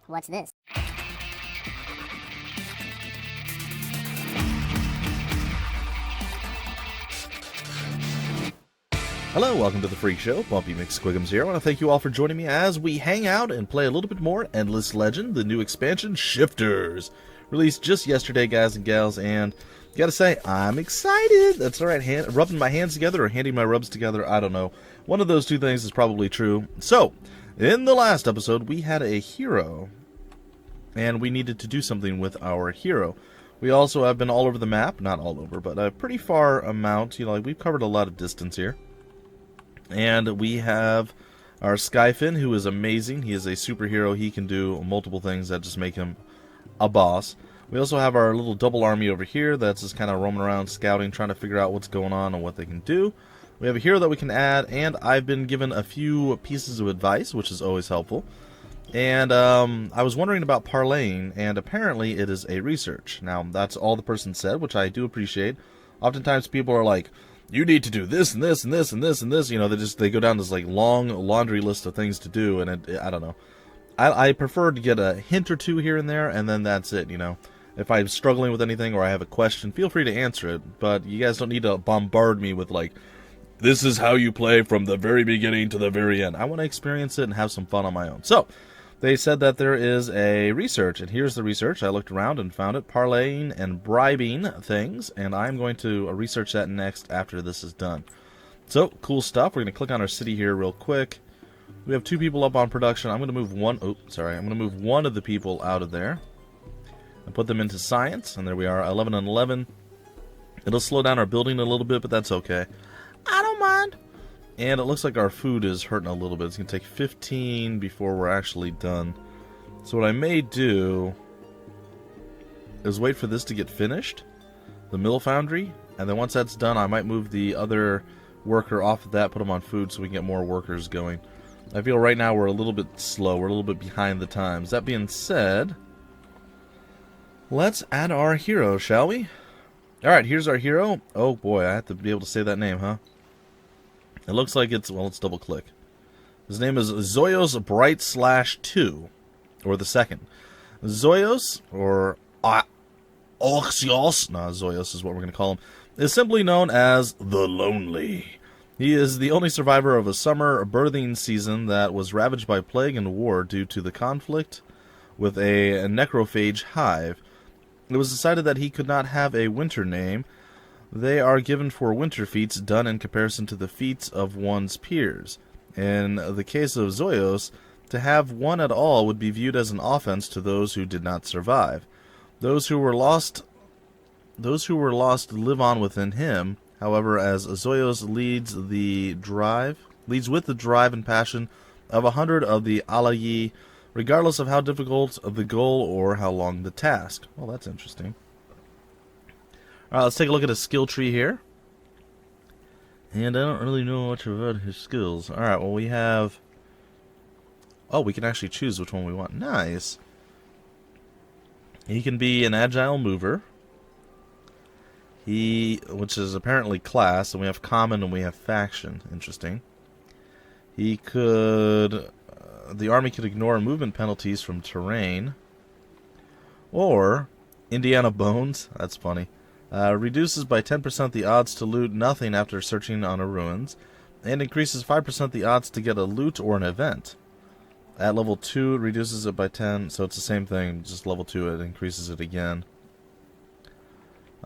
What's this? Hello, welcome to the Freak Show. Bumpy McSquigums here. I want to thank you all for joining me as we hang out and play a little bit more Endless Legend, the new expansion, Shifters. Released just yesterday, guys and gals, and gotta say, I'm excited. That's alright, rubbing my hands together or handing my rubs together, I don't know. One of those two things is probably true. So, in the last episode, we had a hero, and we needed to do something with our hero. We also have been all over the map, not all over, but a pretty far amount. You know, like we've covered a lot of distance here. And we have our Skyfin, who is amazing. He is a superhero. He can do multiple things that just make him a boss. We also have our little double army over here that's just kind of roaming around scouting, trying to figure out what's going on and what they can do. We have a hero that we can add, and I've been given a few pieces of advice, which is always helpful. And I was wondering about parlaying, and apparently it is a research. Now, that's all the person said, which I do appreciate. Oftentimes people are like, you need to do this and this and this and this and this. You know, they go down this like long laundry list of things to do, and I don't know. I prefer to get a hint or two here and there, and then that's it. You know, if I'm struggling with anything or I have a question, feel free to answer it. But you guys don't need to bombard me with like, this is how you play from the very beginning to the very end. I want to experience it and have some fun on my own. So they said that there is a research, and here's the research. I looked around and found it, parlaying and bribing things, and I'm going to research that next after this is done. So, cool stuff. We're going to click on our city here real quick. We have 2 people up on production. I'm going to move I'm going to move one of the people out of there and put them into science, and there we are, 11 and 11. It'll slow down our building a little bit, but that's okay. I don't mind. And it looks like our food is hurting a little bit. It's going to take 15 before we're actually done. So what I may do is wait for this to get finished, the mill foundry, and then once that's done, I might move the other worker off of that, put them on food so we can get more workers going. I feel right now we're a little bit slow. We're a little bit behind the times. That being said, let's add our hero, shall we? Alright, here's our hero. Oh boy, I have to be able to say that name, huh? It looks like it's, well, let's double click. His name is Zoyos Bright / 2, or the second. Zoyos, or Oxios, Zoyos is what we're going to call him, is simply known as the Lonely. He is the only survivor of a summer birthing season that was ravaged by plague and war due to the conflict with a necrophage hive. It was decided that he could not have a winter name. They are given for winter feats done in comparison to the feats of one's peers. In the case of Zoyos, to have one at all would be viewed as an offense to those who did not survive. Those who were lost live on within him. However, as Zoyos leads with the drive and passion of 100 of the Alayi, regardless of how difficult the goal or how long the task. Well, that's interesting. Alright, let's take a look at his skill tree here. And I don't really know much about his skills. Alright, well we have... Oh, we can actually choose which one we want. Nice. He can be an agile mover. Which is apparently class, and we have common and we have faction. Interesting. He could... the army could ignore movement penalties from terrain. Or, Indiana Bones. That's funny. Reduces by 10% the odds to loot nothing after searching on a ruins, and increases 5% the odds to get a loot or an event. At level 2, it reduces it by 10, so it's the same thing, just level 2 it increases it again.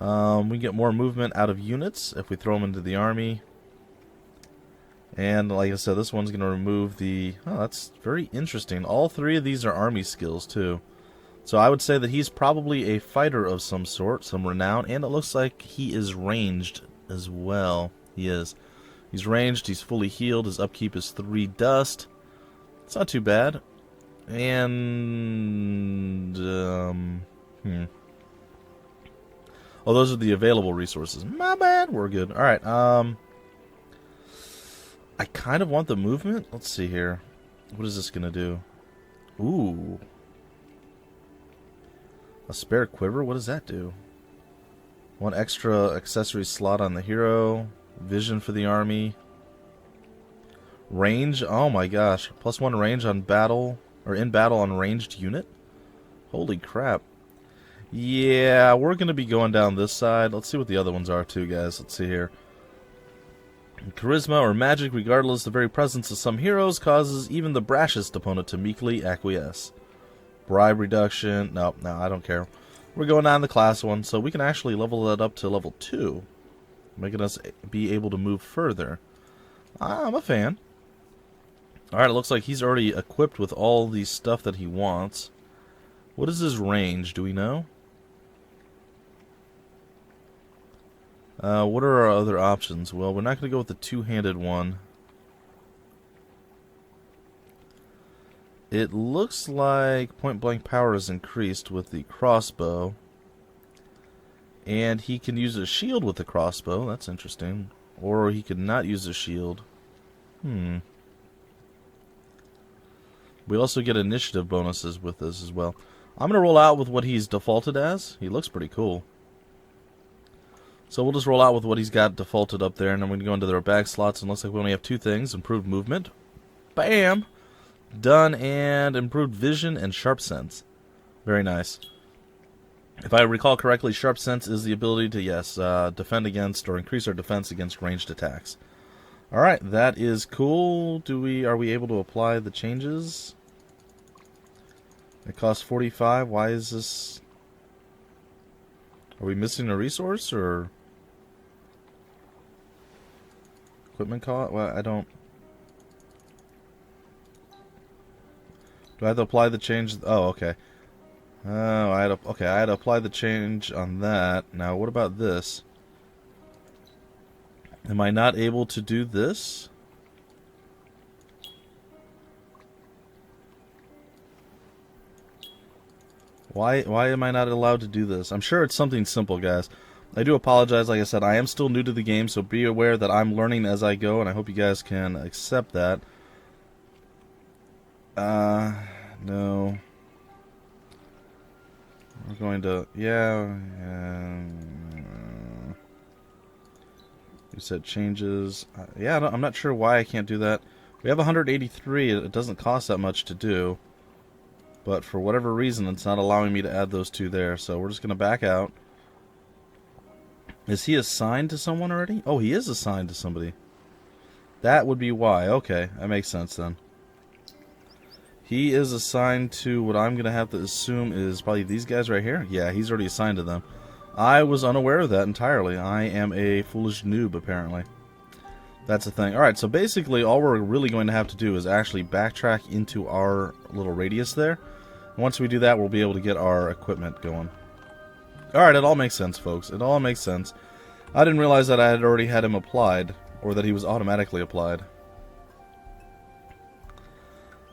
We get more movement out of units if we throw them into the army. And like I said, this one's going to remove the... Oh, that's very interesting. All 3 of these are army skills, too. So I would say that he's probably a fighter of some sort, some renown, and it looks like he is ranged as well. He is. He's ranged, he's fully healed, his upkeep is 3 dust. It's not too bad. And... Oh, those are the available resources. My bad, we're good. Alright, I kind of want the movement. Let's see here. What is this going to do? Ooh. A spare quiver? What does that do? 1 extra accessory slot on the hero. Vision for the army. Range? Oh my gosh. +1 range on battle. or in battle on ranged unit. Holy crap. Yeah, we're going to be going down this side. Let's see what the other ones are too, guys. Let's see here. Charisma or magic, regardless, the very presence of some heroes causes even the brashest opponent to meekly acquiesce. Bribe reduction. No, I don't care. We're going down the class one, so we can actually level that up to level 2. Making us be able to move further. I'm a fan. Alright, it looks like he's already equipped with all the stuff that he wants. What is his range? Do we know? What are our other options? Well, we're not going to go with the two-handed one. It looks like point-blank power is increased with the crossbow. And he can use a shield with the crossbow. That's interesting. Or he could not use a shield. We also get initiative bonuses with this as well. I'm going to roll out with what he's defaulted as. He looks pretty cool. So we'll just roll out with what he's got defaulted up there, and then we're going to go into their bag slots, and looks like we only have 2 things. Improved movement. Bam! Done, and improved vision and sharp sense. Very nice. If I recall correctly, sharp sense is the ability to, yes, defend against or increase our defense against ranged attacks. Alright, that is cool. Are we able to apply the changes? It costs 45. Why is this? Are we missing a resource, or equipment cost? Well, I don't. Do I have to apply the change? Oh, okay. Oh, I had to apply the change on that. Now, what about this? Am I not able to do this? Why am I not allowed to do this? I'm sure it's something simple, guys. I do apologize. Like I said, I am still new to the game, so be aware that I'm learning as I go, and I hope you guys can accept that. No. We're going to, yeah. You said changes. Yeah, I'm not sure why I can't do that. We have 183. It doesn't cost that much to do. But for whatever reason, it's not allowing me to add those 2 there. So we're just going to back out. Is he assigned to someone already? Oh, he is assigned to somebody. That would be why. Okay, that makes sense then. He is assigned to what I'm going to have to assume is probably these guys right here. Yeah, he's already assigned to them. I was unaware of that entirely. I am a foolish noob, apparently. That's the thing. Alright, so basically all we're really going to have to do is actually backtrack into our little radius there. And once we do that, we'll be able to get our equipment going. Alright, it all makes sense, folks. It all makes sense. I didn't realize that I had already had him applied, or that he was automatically applied.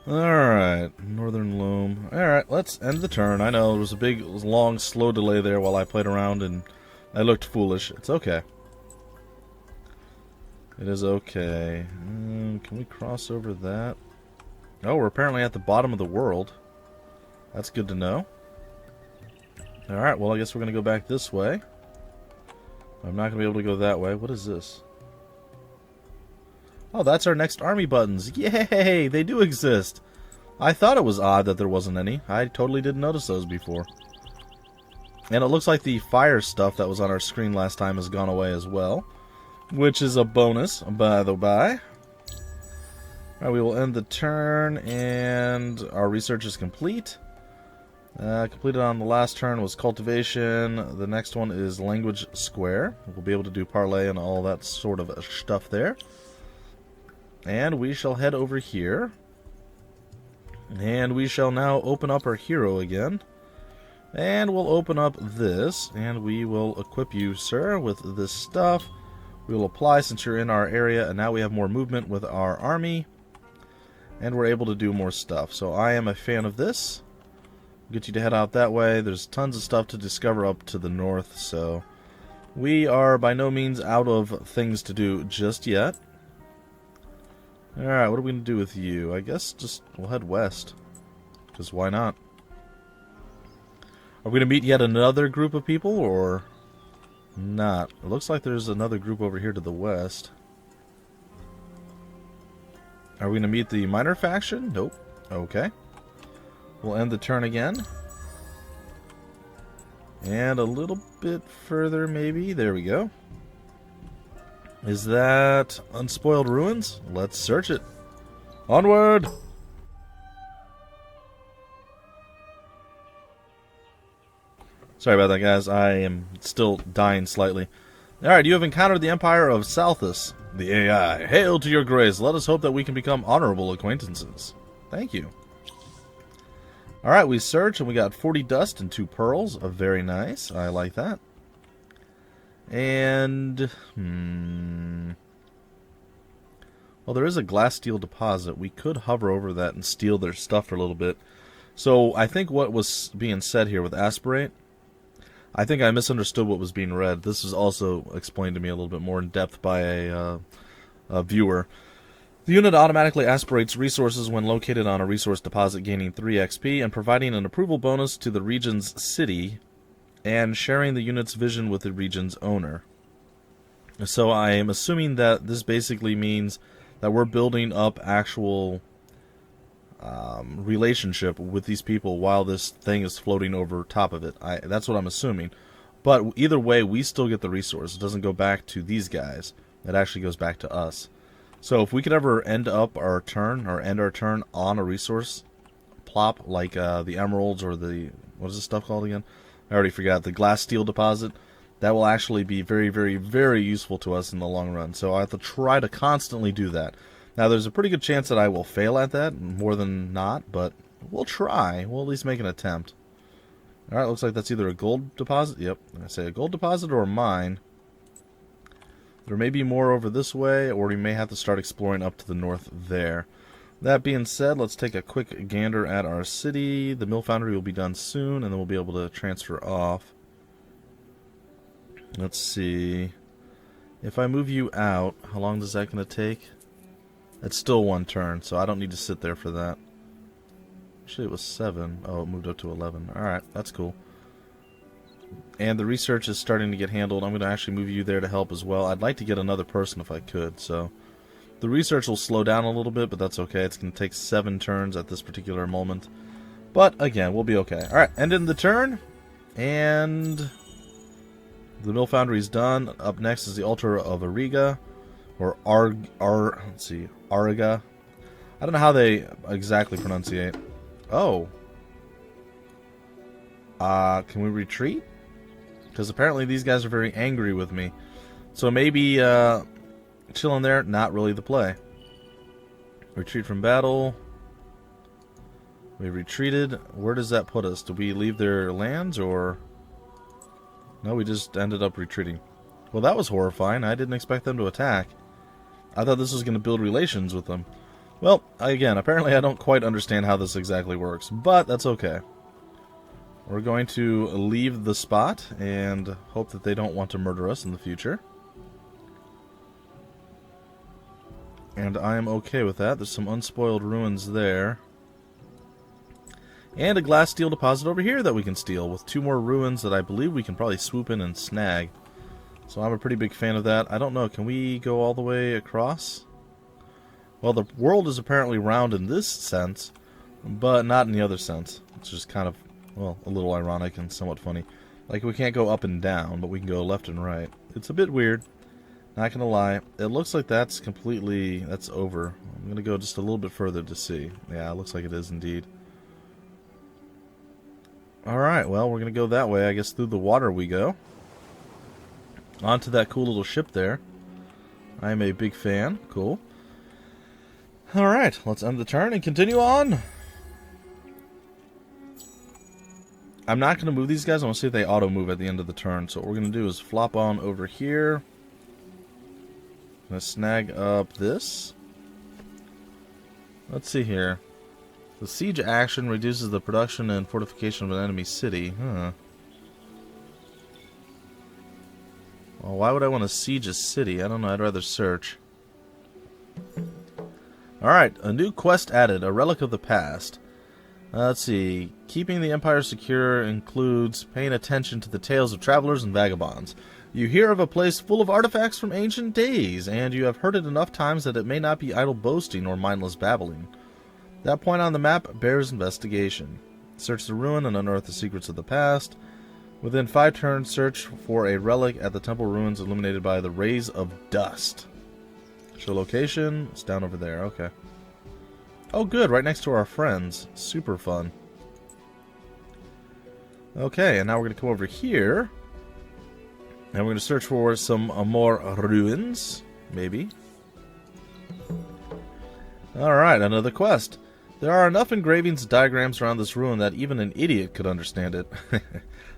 Alright, Northern Loam. Alright, let's end the turn. I know, there was a big, long, slow delay there while I played around, and I looked foolish. It's okay. It is okay. Can we cross over that? Oh, we're apparently at the bottom of the world. That's good to know. Alright, well, I guess we're going to go back this way. I'm not going to be able to go that way. What is this? Oh, that's our next army buttons. Yay! They do exist. I thought it was odd that there wasn't any. I totally didn't notice those before. And it looks like the fire stuff that was on our screen last time has gone away as well. Which is a bonus, by the by. Alright, we will end the turn, and our research is complete. Completed on the last turn was cultivation. The next one is language square. We'll be able to do parlay and all that sort of stuff there. And we shall head over here. And we shall now open up our hero again. And we'll open up this, and we will equip you, sir, with this stuff. We will apply since you're in our area, and now we have more movement with our army. And we're able to do more stuff. So I am a fan of this. Get you to head out that way. There's tons of stuff to discover up to the north, so we are by no means out of things to do just yet. Alright, what are we going to do with you? I guess just we'll head west. Because why not? Are we going to meet yet another group of people, or not? It looks like there's another group over here to the west. Are we going to meet the minor faction? Nope. Okay. We'll end the turn again. And a little bit further, maybe. There we go. Is that Unspoiled Ruins? Let's search it. Onward! Sorry about that, guys. I am still dying slightly. Alright, you have encountered the Empire of Salthus, the AI. Hail to your grace. Let us hope that we can become honorable acquaintances. Thank you. Alright, we searched and we got 40 dust and 2 pearls. Very nice. I like that. And... well, there is a glass steel deposit. We could hover over that and steal their stuff for a little bit. So, I think what was being said here with aspirate, I think I misunderstood what was being read. This is also explained to me a little bit more in depth by a viewer. The unit automatically aspirates resources when located on a resource deposit, gaining 3 XP and providing an approval bonus to the region's city and sharing the unit's vision with the region's owner. So I am assuming that this basically means that we're building up actual relationship with these people while this thing is floating over top of it. That's what I'm assuming. But either way, we still get the resource. It doesn't go back to these guys. It actually goes back to us. So if we could ever end our turn on a resource plop, like the emeralds or the, what is this stuff called again? I already forgot. The glass steel deposit. That will actually be very, very, very useful to us in the long run. So I have to try to constantly do that. Now, there's a pretty good chance that I will fail at that, more than not, but we'll try. We'll at least make an attempt. Alright, looks like that's either a gold deposit. Yep, I say a gold deposit or a mine. There may be more over this way, or we may have to start exploring up to the north there. That being said, let's take a quick gander at our city. The mill foundry will be done soon, and then we'll be able to transfer off. Let's see. If I move you out, how long is that going to take? It's still 1 turn, so I don't need to sit there for that. Actually, it was 7. Oh, it moved up to 11. Alright, that's cool. And the research is starting to get handled. I'm going to actually move you there to help as well. I'd like to get another person if I could, so... the research will slow down a little bit, but that's okay. It's going to take 7 turns at this particular moment. But, again, we'll be okay. Alright, ending the turn. And... the mill foundry is done. Up next is the altar of Ariga. Or let's see, Ariga. I don't know how they exactly pronunciate. Oh. Can we retreat? Because apparently these guys are very angry with me. So maybe, chilling there, not really the play. Retreat from battle. We retreated. Where does that put us? Do we leave their lands, or... no, we just ended up retreating. Well, that was horrifying. I didn't expect them to attack. I thought this was going to build relations with them. Well, again, apparently I don't quite understand how this exactly works, but that's okay. We're going to leave the spot and hope that they don't want to murder us in the future. And I am okay with that. There's some unspoiled ruins there. And a glass steel deposit over here that we can steal, with 2 more ruins that I believe we can probably swoop in and snag. So I'm a pretty big fan of that. I don't know, can we go all the way across? Well, the world is apparently round in this sense, but not in the other sense. It's just kind of, well, a little ironic and somewhat funny. Like, we can't go up and down, but we can go left and right. It's a bit weird, not gonna lie. It looks like that's completely, that's over. I'm gonna go just a little bit further to see. Yeah, it looks like it is indeed. Alright, well, we're gonna go that way. I guess through the water we go. Onto that cool little ship there. I am a big fan. Cool. Alright, let's end the turn and continue on. I'm not going to move these guys. I want to see if they auto-move at the end of the turn. So what we're going to do is flop on over here. I'm going to snag up this. Let's see here. The siege action reduces the production and fortification of an enemy city. Huh. Well, why would I want to siege a city? I don't know. I'd rather search. Alright, a new quest added. A relic of the past. Let's see. Keeping the Empire secure includes paying attention to the tales of travelers and vagabonds. You hear of a place full of artifacts from ancient days, and you have heard it enough times that it may not be idle boasting or mindless babbling. That point on the map bears investigation. Search the ruin and unearth the secrets of the past. Within 5 turns, search for a relic at the temple ruins illuminated by the rays of dust. Show location. It's down over there. Okay. Oh, good. Right next to our friends. Super fun. Okay, and now we're going to come over here. And we're going to search for some more ruins. Maybe. Alright, another quest. There are enough engravings and diagrams around this ruin that even an idiot could understand it.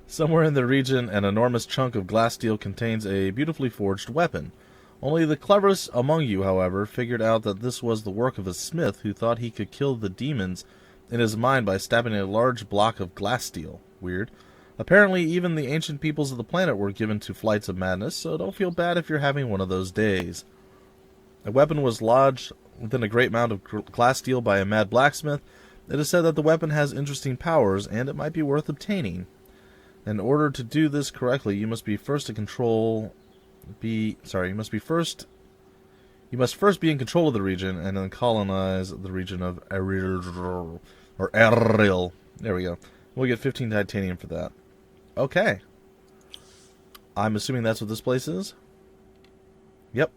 Somewhere in the region, an enormous chunk of glass steel contains a beautifully forged weapon. Only the cleverest among you, however, figured out that this was the work of a smith who thought he could kill the demons in his mind by stabbing a large block of glass steel. Weird. Apparently, even the ancient peoples of the planet were given to flights of madness, so don't feel bad if you're having one of those days. A weapon was lodged within a great mound of glass steel by a mad blacksmith. It is said that the weapon has interesting powers, and it might be worth obtaining. In order to do this correctly, you must first be in control of the region, and then colonize the region of Eril. There we go. We'll get 15 titanium for that. Okay. I'm assuming that's what this place is. Yep.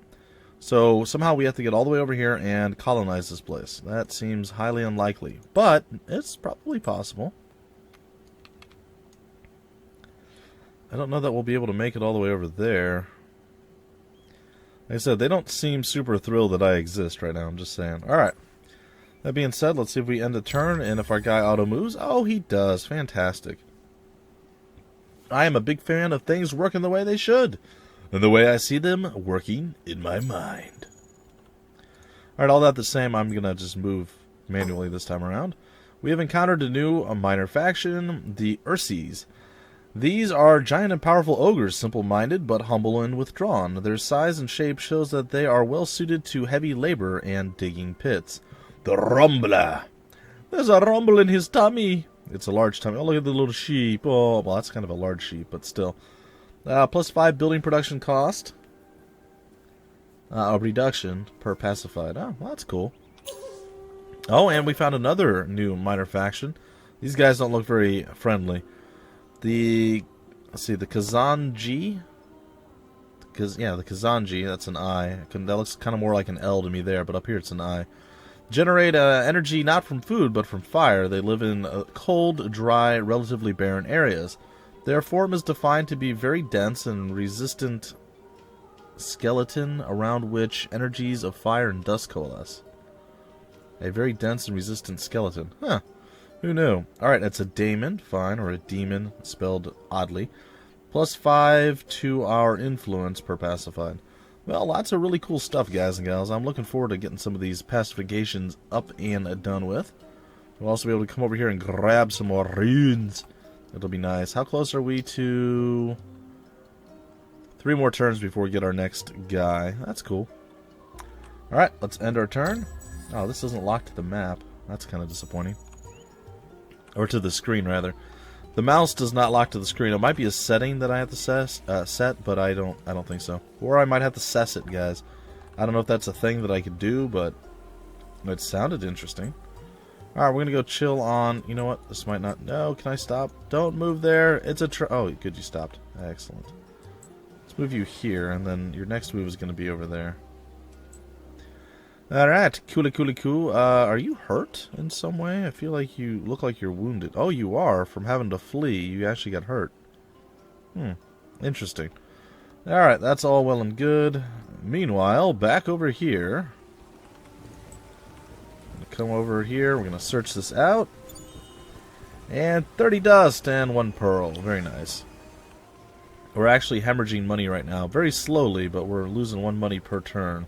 So somehow we have to get all the way over here and colonize this place. That seems highly unlikely, but it's probably possible. I don't know that we'll be able to make it all the way over there. Like I said, they don't seem super thrilled that I exist right now. I'm just saying. Alright. That being said, let's see if we end the turn and if our guy auto moves. Oh, he does. Fantastic. I am a big fan of things working the way they should. And the way I see them working in my mind. Alright, all that the same, I'm going to just move manually this time around. We have encountered a minor faction, the Ursies. These are giant and powerful ogres, simple-minded but humble and withdrawn. Their size and shape shows that they are well suited to heavy labor and digging pits. The Rumbler. There's a rumble in his tummy. It's a large tummy. Oh, look at the little sheep. Oh, well, that's kind of a large sheep, but still. Plus 5 building production cost. A reduction per pacified. Oh, well, that's cool. Oh, and we found another new minor faction. These guys don't look very friendly. Let's see, the Kazanji. The Kazanji, that's an I. That looks kind of more like an L to me there, but up here it's an I. Generate energy not from food, but from fire. They live in cold, dry, relatively barren areas. Their form is defined to be very dense and resistant skeleton around which energies of fire and dust coalesce. A very dense and resistant skeleton. Huh. Who knew? Alright, that's a daemon, fine, or a demon, spelled oddly. Plus 5 to our influence per pacified. Well, lots of really cool stuff, guys and gals. I'm looking forward to getting some of these pacifications up and done with. We'll also be able to come over here and grab some more runes. It'll be nice. How close are we to 3 more turns before we get our next guy? That's cool. Alright, let's end our turn. Oh, this isn't locked to the map. That's kind of disappointing. Or to the screen, rather. The mouse does not lock to the screen. It might be a setting that I have to set, but I don't think so. Or I might have to cess it, guys. I don't know if that's a thing that I could do, but it sounded interesting. Alright, we're going to go chill on... You know what? This might not... No, can I stop? Don't move there. It's a... Oh, good, you stopped. Excellent. Let's move you here, and then your next move is going to be over there. Alright, cool. Are you hurt in some way? I feel like you look like you're wounded. Oh, you are. From having to flee, you actually got hurt. Interesting. Alright, that's all well and good. Meanwhile, back over here. Come over here. We're going to search this out. And 30 dust and 1 pearl. Very nice. We're actually hemorrhaging money right now. Very slowly, but we're losing 1 money per turn.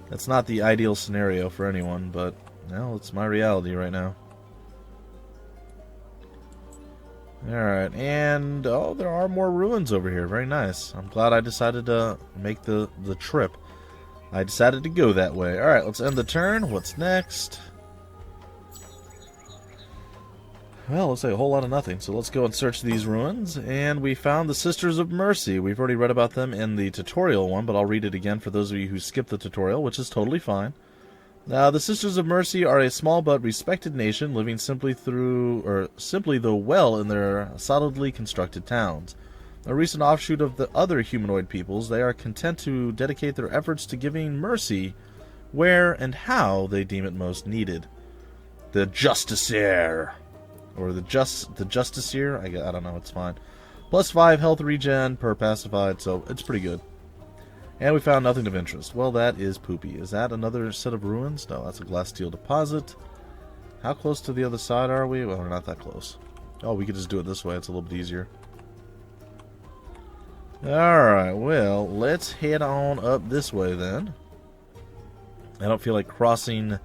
That's not the ideal scenario for anyone, but, well, it's my reality right now. Alright, and, oh, there are more ruins over here. Very nice. I'm glad I decided to make the trip. I decided to go that way. Alright, let's end the turn. What's next? Well, looks like a whole lot of nothing. So let's go and search these ruins. And we found the Sisters of Mercy. We've already read about them in the tutorial one, but I'll read it again for those of you who skipped the tutorial, which is totally fine. Now, the Sisters of Mercy are a small but respected nation living simply though well in their solidly constructed towns. A recent offshoot of the other humanoid peoples, they are content to dedicate their efforts to giving mercy where and how they deem it most needed. The Justiciar, or the Justiciar, I don't know, it's fine. +5 health regen per pacified, so it's pretty good. And we found nothing of interest. Well, that is poopy. Is that another set of ruins? No, that's a glass steel deposit. How close to the other side are we? Well, we're not that close. Oh, we could just do it this way. It's a little bit easier. Alright, well, let's head on up this way then. I don't feel like crossing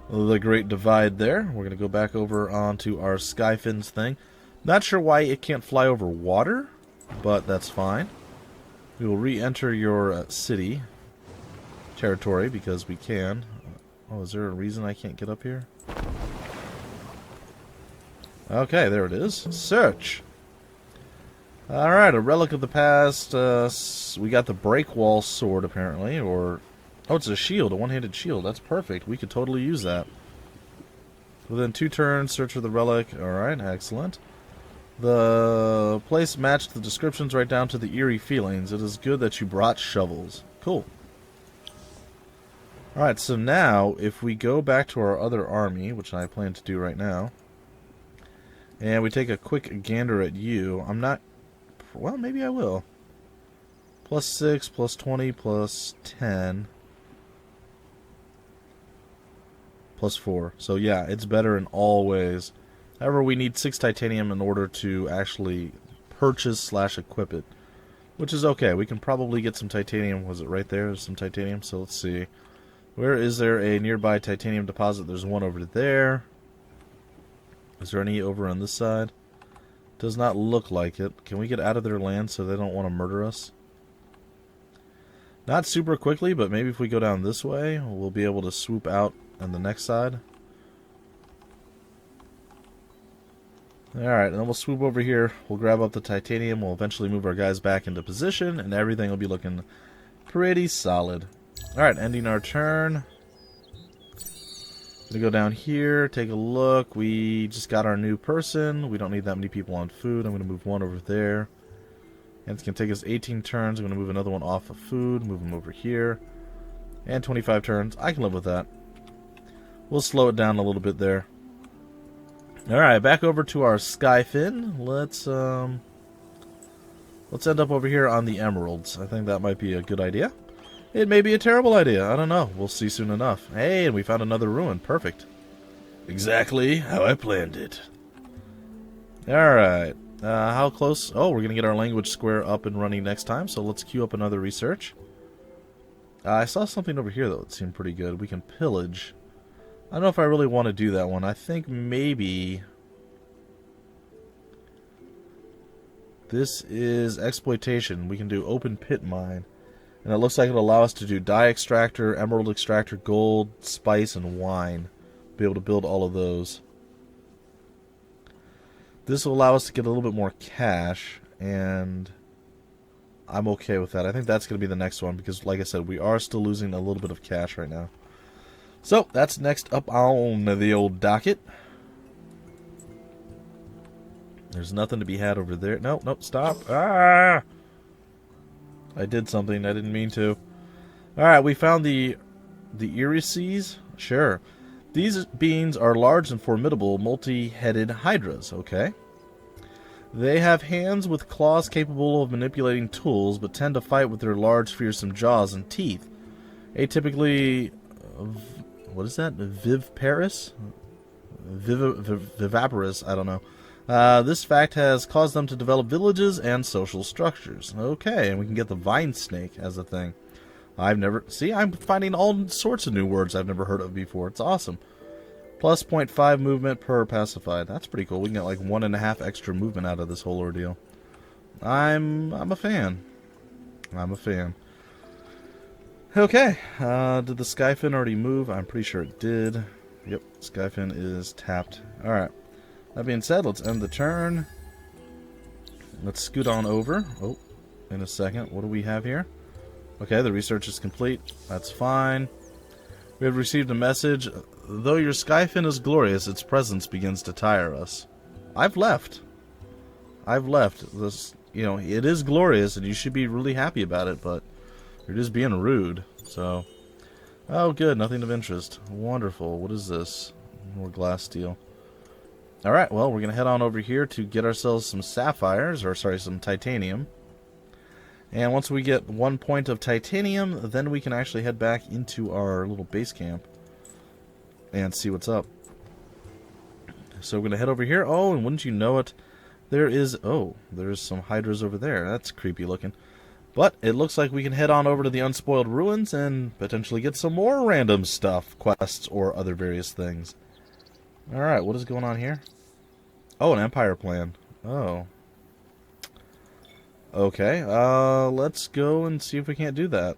the Great Divide there. We're going to go back over onto our Skyfin's thing. Not sure why it can't fly over water, but that's fine. We will re-enter your city territory because we can. Oh, is there a reason I can't get up here? Okay, there it is. Search. Alright, a relic of the past. We got the Breakwall sword, apparently. Or, oh, it's a shield, a one-handed shield. That's perfect. We could totally use that. Within 2 turns, search for the relic. Alright, excellent. The place matched the descriptions right down to the eerie feelings. It is good that you brought shovels. Cool. Alright, so now, if we go back to our other army, which I plan to do right now, and we take a quick gander at you, I'm not... Well, maybe I will. +6, +20, +10, +4. So yeah, it's better in all ways. However, we need 6 titanium in order to actually purchase/equip it, which is okay. We can probably get some titanium. Was it right there? There's some titanium. So let's see. Where is there a nearby titanium deposit? There's one over there. Is there any over on this side? Does not look like it. Can we get out of their land so they don't want to murder us? Not super quickly, but maybe if we go down this way, we'll be able to swoop out on the next side. Alright, and then we'll swoop over here. We'll grab up the titanium. We'll eventually move our guys back into position, and everything will be looking pretty solid. Alright, ending our turn. Gonna go down here, take a look. We just got our new person. We don't need that many people on food. I'm gonna move one over there. And it's gonna take us 18 turns. I'm gonna move another one off of food, move them over here. And 25 turns. I can live with that. We'll slow it down a little bit there. Alright, back over to our Skyfin. Let's end up over here on the emeralds. I think that might be a good idea. It may be a terrible idea. I don't know. We'll see soon enough. Hey, and we found another ruin. Perfect. Exactly how I planned it. Alright. How close? Oh, we're going to get our language square up and running next time, so let's queue up another research. I saw something over here, though, that seemed pretty good. We can pillage. I don't know if I really want to do that one. I think maybe... This is exploitation. We can do open pit mine. And it looks like it'll allow us to do dye extractor, emerald extractor, gold, spice, and wine. Be able to build all of those. This will allow us to get a little bit more cash, and I'm okay with that. I think that's going to be the next one, because like I said, we are still losing a little bit of cash right now. So, that's next up on the old docket. There's nothing to be had over there. Nope, nope, stop. Ah! I did something. I didn't mean to. Alright, we found the Irises. Sure. These beings are large and formidable, multi-headed hydras. Okay. They have hands with claws capable of manipulating tools, but tend to fight with their large, fearsome jaws and teeth. Atypically... what is that? Viviparous? Viviparous, I don't know. This fact has caused them to develop villages and social structures. Okay, and we can get the vine snake as a thing. See, I'm finding all sorts of new words I've never heard of before. It's awesome. Plus 0.5 movement per pacified. That's pretty cool. We can get like 1.5 extra movement out of this whole ordeal. I'm a fan. I'm a fan. Okay, did the Skyfin already move? I'm pretty sure it did. Yep, Skyfin is tapped. Alright. That being said, let's end the turn. Let's scoot on over. Oh, in a second. What do we have here? Okay, the research is complete. That's fine. We We have received a message. Though your Skyfin is glorious, its presence begins to tire us. I've left. This, you know, it is glorious, and you should be really happy about it, but you're just being rude. So, oh, good, nothing of interest. Wonderful. What is this? More glass steel. All right, well, we're gonna head on over here to get ourselves some sapphires, or sorry, some titanium. And once we get 1 point of titanium, then we can actually head back into our little base camp and see what's up. So we're gonna head over here. Oh, and wouldn't you know it, there's some hydras over there. That's creepy looking. But it looks like we can head on over to the Unspoiled Ruins and potentially get some more random stuff, quests, or other various things. Alright, what is going on here? Oh, an Empire plan. Oh. Okay, let's go and see if we can't do that.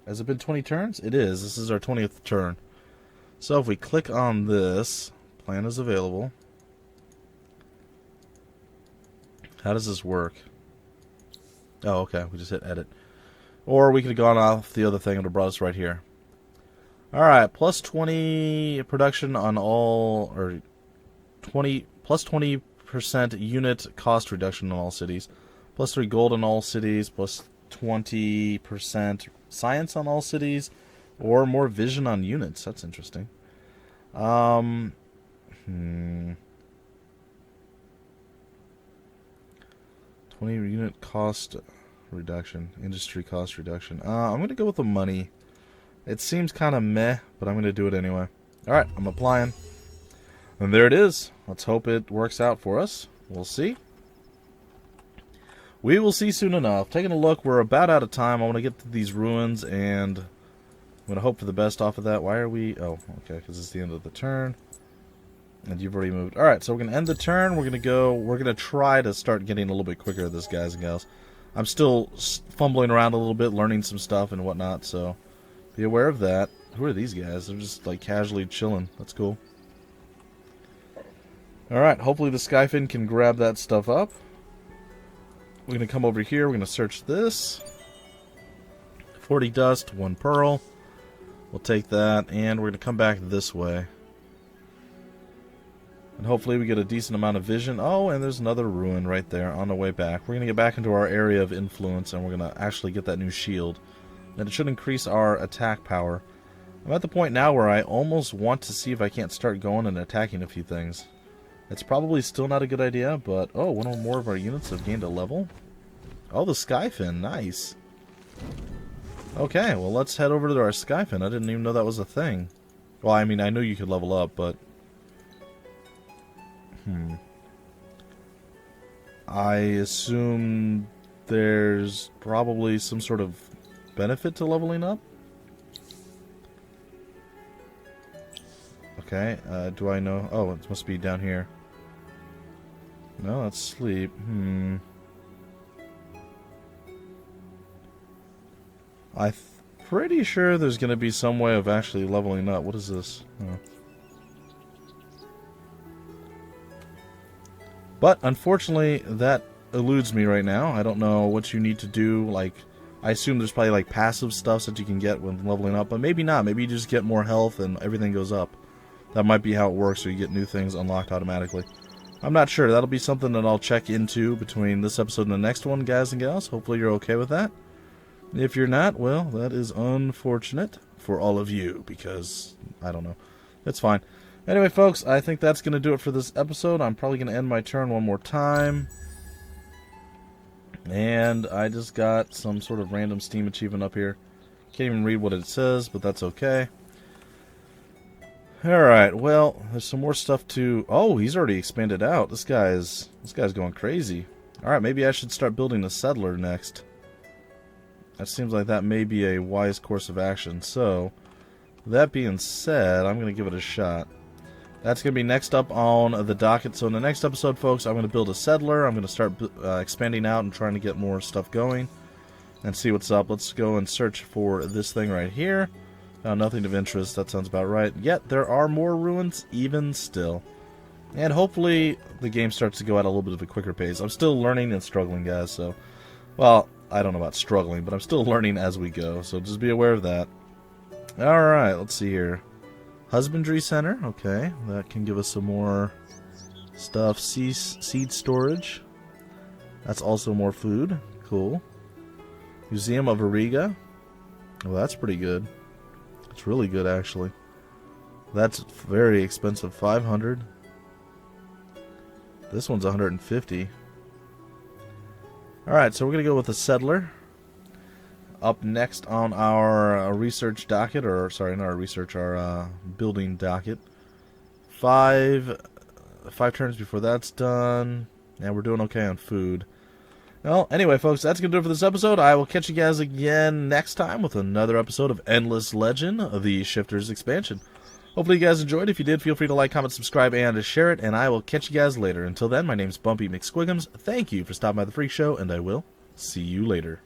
Has it been 20 turns? It is. This is our 20th turn. So if we click on this, plan is available. How does this work? Oh, okay. We just hit edit. Or we could have gone off the other thing and it brought us right here. Alright, plus 20 production on all, or 20, plus 20% unit cost reduction in all cities. Plus 3 gold in all cities. Plus 20% science on all cities. Or more vision on units. That's interesting. 20 unit cost reduction. Industry cost reduction. I'm going to go with the money. It seems kind of meh, but I'm going to do it anyway. Alright, I'm applying. And there it is. Let's hope it works out for us. We'll see. We will see soon enough. Taking a look, we're about out of time. I want to get to these ruins, and I'm going to hope for the best off of that. Why are we... Oh, okay, because it's the end of the turn. And you've already moved. Alright, so we're going to end the turn. We're going to try to start getting a little bit quicker at this, guys and gals. I'm still fumbling around a little bit, learning some stuff and whatnot, so be aware of that. Who are these guys? They're just, like, casually chilling. That's cool. Alright, hopefully the Skyfin can grab that stuff up. We're going to come over here. We're going to search this. 40 dust, 1 pearl. We'll take that, and we're going to come back this way. And hopefully we get a decent amount of vision. Oh, and there's another ruin right there on the way back. We're going to get back into our area of influence, and we're going to actually get that new shield. And it should increase our attack power. I'm at the point now where I almost want to see if I can't start going and attacking a few things. It's probably still not a good idea, but... Oh, one or more of our units have gained a level. Oh, the Skyfin. Nice. Okay, well, let's head over to our Skyfin. I didn't even know that was a thing. Well, I mean, I knew you could level up, but... I assume there's probably some sort of benefit to leveling up? Okay, do I know? Oh, it must be down here. No, that's sleep. I'm pretty sure there's going to be some way of actually leveling up. What is this? Oh. But, unfortunately, that eludes me right now. I don't know what you need to do. Like, I assume there's probably, like, passive stuff that you can get when leveling up. But maybe not. Maybe you just get more health and everything goes up. That might be how it works, so you get new things unlocked automatically. I'm not sure. That'll be something that I'll check into between this episode and the next one, guys and gals. Hopefully you're okay with that. If you're not, well, that is unfortunate for all of you, because, I don't know. It's fine. Anyway, folks, I think that's going to do it for this episode. I'm probably going to end my turn one more time. And I just got some sort of random Steam achievement up here. Can't even read what it says, but that's okay. Alright, well, there's some more stuff to... Oh, he's already expanded out. This guy's going crazy. Alright, maybe I should start building a settler next. That seems like that may be a wise course of action. So, that being said, I'm going to give it a shot. That's going to be next up on the docket. So in the next episode, folks, I'm going to build a settler. I'm going to start expanding out and trying to get more stuff going and see what's up. Let's go and search for this thing right here. Nothing of interest. That sounds about right. Yet there are more ruins even still. And hopefully the game starts to go at a little bit of a quicker pace. I'm still learning and struggling, guys. So, well, I don't know about struggling, but I'm still learning as we go. So just be aware of that. Alright, let's see here. Husbandry Center, okay. That can give us some more stuff. Seed storage. That's also more food. Cool. Museum of Ariga. Well, that's pretty good. It's really good, actually. That's very expensive. 500. This one's 150. Alright, so we're going to go with the Settler. Up next on our research docket, or sorry, not our research, our building docket. Five turns before that's done. Yeah, we're doing okay on food. Well, anyway, folks, that's going to do it for this episode. I will catch you guys again next time with another episode of Endless Legend, the Shifters expansion. Hopefully you guys enjoyed. If you did, feel free to like, comment, subscribe, and share it, and I will catch you guys later. Until then, my name's Bumpy McSquigums. Thank you for stopping by the Freak Show, and I will see you later.